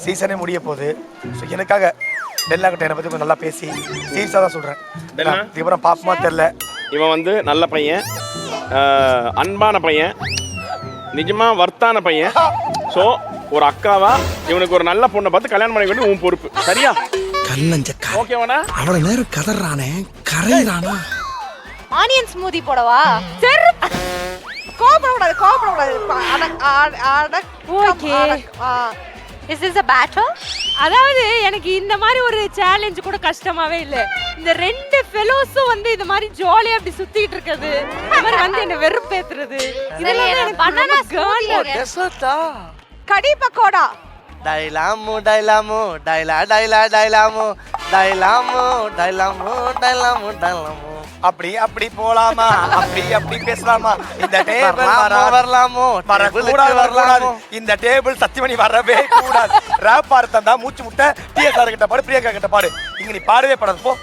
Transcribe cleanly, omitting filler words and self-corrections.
சீசனே முடிய போகுது. ஸோ எனக்காக டெல்லா கிட்ட என்னை பற்றி கொஞ்சம் நல்லா பேசி சீரியஸாக தான் சொல்கிறேன். இதுக்கப்புறம் பாப்பமா தெரில. இவன் வந்து நல்ல பையன், அன்பான பையன், நிஜமாக வர்த்தான பையன். ஸோ ஒரு அக்காவா இவனுக்கு ஒரு நல்ல பொண்ணை பார்த்து கல்யாணம் பண்ணி கொண்டு உன் பொறுப்பு. சரியா? கல்லஞ்சக்கா ஓகேவாண்ணா? அவ்வளவு நேரம் கதறானே கரையிறானா. ஆனியன் ஸ்மூதி போடவா? சரி கோபப்படக்கூடாது. Okay. Is this a battle? அதாவது எனக்கு இந்த மாதிரி ஒரு சேலஞ்ச் கூட கஷ்டமாவே இல்ல. இந்த ரெண்டு ஃபெலோஸும் வந்து இந்த மாதிரி ஜாலியா அப்படி சுத்திட்டு இருக்குது, இந்த மாதிரி வந்து என்ன வெறுப்பேத்துறது, இதெல்லாம் எனக்கு banana காண்டா. டெசர்ட்டா கடி பக்கோடா. டைலாமு டைலாமு டைலா டைலா டைலாமு டைலாமு டைலாமு டைலாமு டைலாமு. அப்படி அப்படி போலாமா, அப்படி பேசலாமா, இந்த டேபிள் வரலாமோ வரக்கூடாது. இந்த டேபிள் சத்தியமணி வரவே கூடாது. ரேப் பார்த்தா மூச்சு முட்டை டிஎஸ்ஆர் கிட்ட பாடு, பிரியங்கா கிட்ட பாடு. இங்க நீ பாடவே படாது போ.